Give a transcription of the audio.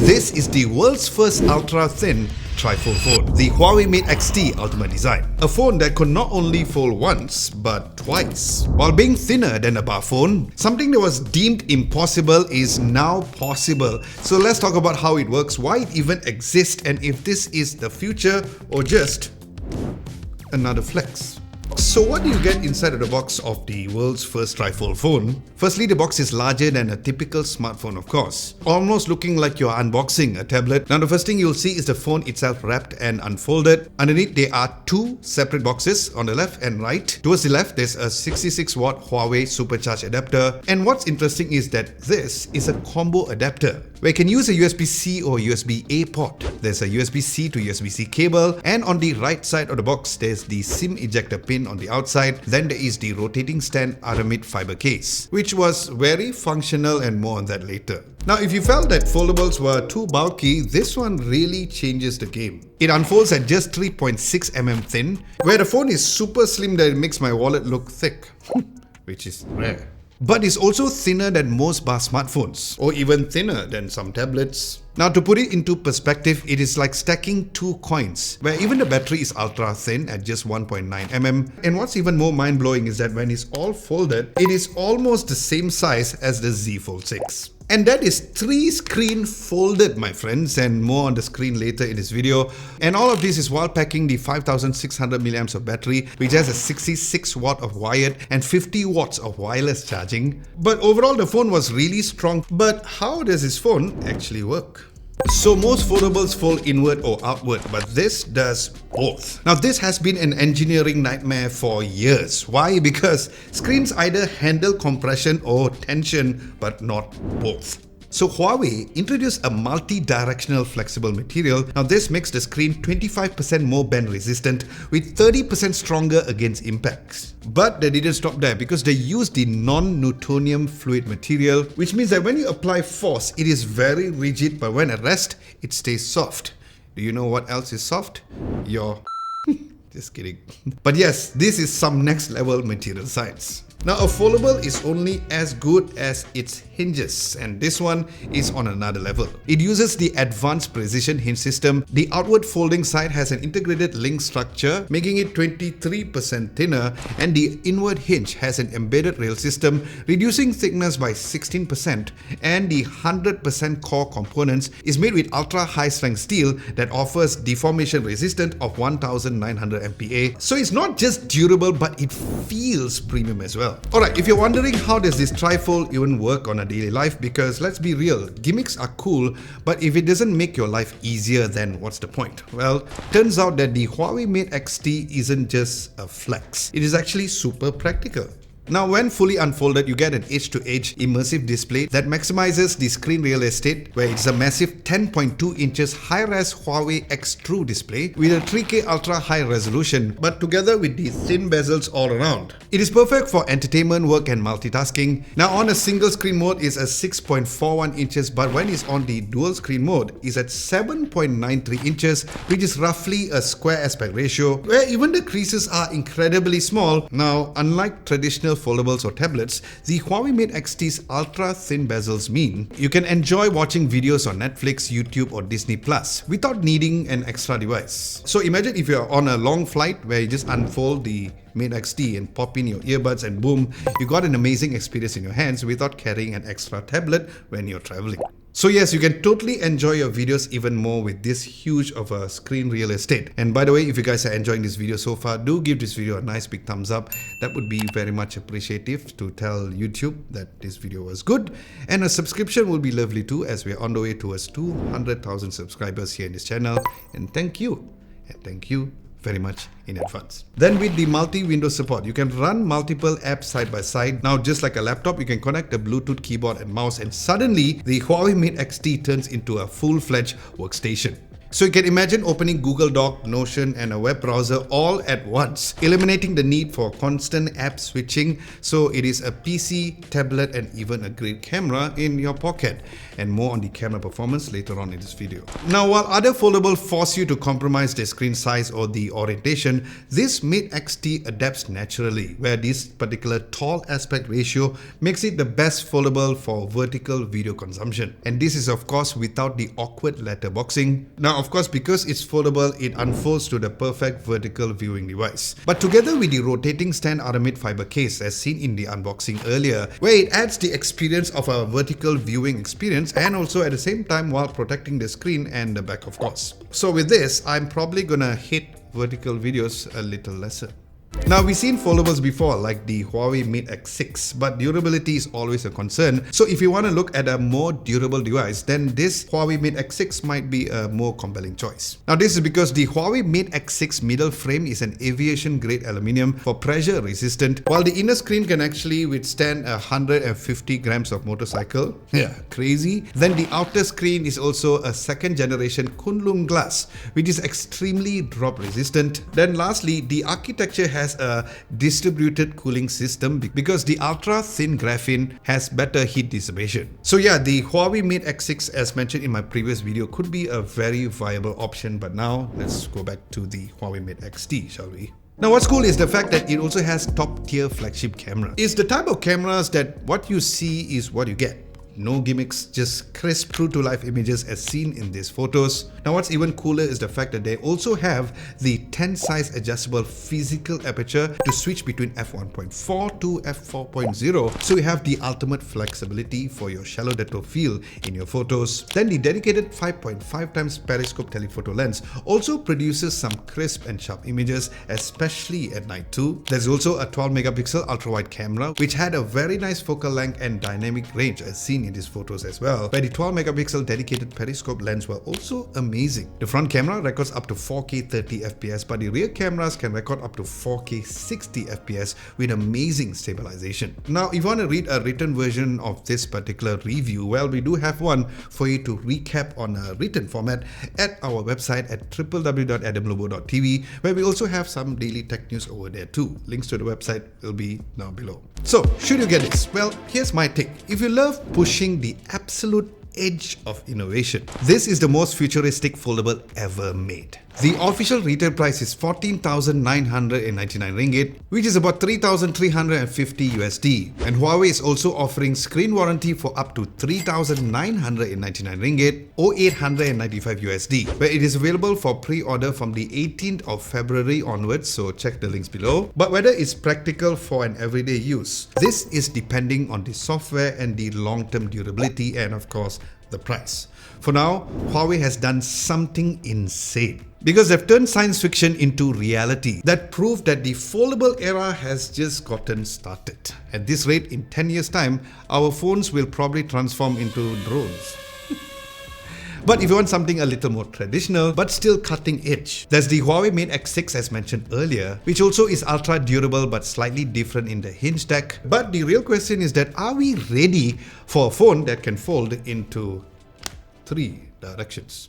This is the world's first ultra-thin trifold phone, the Huawei Mate X-T Ultimate Design. A phone that could not only fold once, but twice. While being thinner than a bar phone, something that was deemed impossible is now possible. So let's talk about how it works, why it even exists, and if this is the future or just another flex. So what do you get inside of the box of the world's first trifold phone? Firstly, the box is larger than a typical smartphone, of course. Almost looking like you're unboxing a tablet. Now the first thing you'll see is the phone itself wrapped and unfolded. Underneath there are two separate boxes on the left and right. Towards the left there's a 66-watt Huawei supercharged adapter. And what's interesting is that this is a combo adapter, where you can use a USB-C or USB-A port. There's a USB-C to USB-C cable, and on the right side of the box there's the SIM ejector pin on the outside. Then there is the rotating stand Aramid fiber case, which was very functional, and more on that later. Now if you felt that foldables were too bulky, this one really changes the game. It unfolds at just 3.6mm thin, where the phone is super slim that it makes my wallet look thick, which is rare. But it's also thinner than most bar smartphones, or even thinner than some tablets. Now to put it into perspective, it is like stacking two coins, where even the battery is ultra thin at just 1.9mm. And what's even more mind-blowing is that when it's all folded, it is almost the same size as the Z Fold 6. And that is 3 screen folded, my friends, and more on the screen later in this video. And all of this is while packing the 5600 mAh of battery, which has a 66 watt of wired and 50 watts of wireless charging. But overall the phone was really strong. But how does this phone actually work? So most foldables fold inward or outward, but this does both. Now this has been an engineering nightmare for years. Why? Because screens either handle compression or tension, but not both. So Huawei introduced a multi-directional flexible material. Now this makes the screen 25% more bend resistant with 30% stronger against impacts. But they didn't stop there, because they used the non-Newtonium fluid material, which means that when you apply force, it is very rigid, but when at rest, it stays soft. Do you know what else is soft? Your... Just kidding. But yes, this is some next level material science. Now a foldable is only as good as its hinges, and this one is on another level. It uses the advanced precision hinge system. The outward folding side has an integrated link structure, making it 23% thinner, and the inward hinge has an embedded rail system, reducing thickness by 16%, and the 100% core components is made with ultra high strength steel that offers deformation resistant of 1900 MPa. So it's not just durable, but it feels premium as well. Alright, if you're wondering how does this trifold even work on a daily life, because let's be real, gimmicks are cool, but if it doesn't make your life easier, then what's the point? Well, turns out that the Huawei Mate X-T isn't just a flex, it is actually super practical. Now when fully unfolded, you get an edge-to-edge immersive display that maximizes the screen real estate, where it's a massive 10.2 inches high-res Huawei X True display with a 3K ultra high resolution, but together with the thin bezels all around. It is perfect for entertainment, work and multitasking. Now on a single screen mode is a 6.41 inches, but when it's on the dual screen mode is at 7.93 inches, which is roughly a square aspect ratio, where even the creases are incredibly small. Now unlike traditional foldables or tablets, the Huawei Mate X-T's ultra thin bezels mean you can enjoy watching videos on Netflix, YouTube or Disney Plus without needing an extra device. So imagine if you're on a long flight where you just unfold the Mate X-T and pop in your earbuds and boom, you got an amazing experience in your hands without carrying an extra tablet when you're traveling. So yes, you can totally enjoy your videos even more with this huge of a screen real estate. And by the way, if you guys are enjoying this video so far, do give this video a nice big thumbs up. That would be very much appreciative to tell YouTube that this video was good. And a subscription will be lovely too, as we're on the way towards 200,000 subscribers here in this channel. And thank you. And thank you very much in advance. Then with the multi-window support, you can run multiple apps side by side. Now just like a laptop, you can connect a Bluetooth keyboard and mouse, and suddenly the Huawei Mate X-T turns into a full-fledged workstation. So you can imagine opening Google Doc, Notion and a web browser all at once, eliminating the need for constant app switching. So it is a PC, tablet and even a great camera in your pocket. And more on the camera performance later on in this video. Now, while other foldables force you to compromise the screen size or the orientation, this Mate XT adapts naturally, where this particular tall aspect ratio makes it the best foldable for vertical video consumption. And this is of course without the awkward letterboxing. Now of course, because it's foldable, it unfolds to the perfect vertical viewing device. But together with the rotating stand Aramid fiber case as seen in the unboxing earlier, where it adds the experience of a vertical viewing experience and also at the same time while protecting the screen and the back of course. So with this, I'm probably gonna hit vertical videos a little lesser. Now, we've seen foldables before like the Huawei Mate X6, but durability is always a concern. So if you want to look at a more durable device, then this Huawei Mate X6 might be a more compelling choice. Now this is because the Huawei Mate X6 middle frame is an aviation grade aluminium for pressure resistant, while the inner screen can actually withstand 150 grams of motorcycle. Yeah, crazy. Then the outer screen is also a second generation Kunlun glass, which is extremely drop resistant. Then lastly, the architecture has a distributed cooling system because the ultra thin graphene has better heat dissipation. So yeah, the Huawei Mate X6, as mentioned in my previous video, could be a very viable option. But now let's go back to the Huawei Mate XT, shall we? Now what's cool is the fact that it also has top tier flagship camera. It's the type of cameras that what you see is what you get. No gimmicks, just crisp, true to life images as seen in these photos. Now what's even cooler is the fact that they also have the 10 size adjustable physical aperture to switch between f1.4 to f4.0. So you have the ultimate flexibility for your shallow depth of field in your photos. Then the dedicated 5.5 times periscope telephoto lens also produces some crisp and sharp images, especially at night too. There's also a 12 megapixel ultra wide camera which had a very nice focal length and dynamic range as seen in these photos as well, where the 12 megapixel dedicated periscope lens were also amazing. The front camera records up to 4K 30 FPS, but the rear cameras can record up to 4K 60 FPS with amazing stabilization. Now if you want to read a written version of this particular review, well, we do have one for you to recap on a written format at our website at www.adamlobo.tv, where we also have some daily tech news over there too. Links to the website will be down below. So should you get this? Well, here's my take. If you love pushing the absolute edge of innovation, this is the most futuristic foldable ever made. The official retail price is 14,999 ringgit, which is about 3,350 USD. And Huawei is also offering screen warranty for up to 3,999 ringgit or 895 USD, where it is available for pre-order from the 18th of February onwards, so check the links below. But whether it's practical for an everyday use, this is depending on the software and the long-term durability and of course the price. For now, Huawei has done something insane because they've turned science fiction into reality that proved that the foldable era has just gotten started. At this rate, in 10 years time, our phones will probably transform into drones. But if you want something a little more traditional but still cutting edge, there's the Huawei Mate X6 as mentioned earlier, which also is ultra durable but slightly different in the hinge deck. But the real question is that are we ready for a phone that can fold into 3 directions?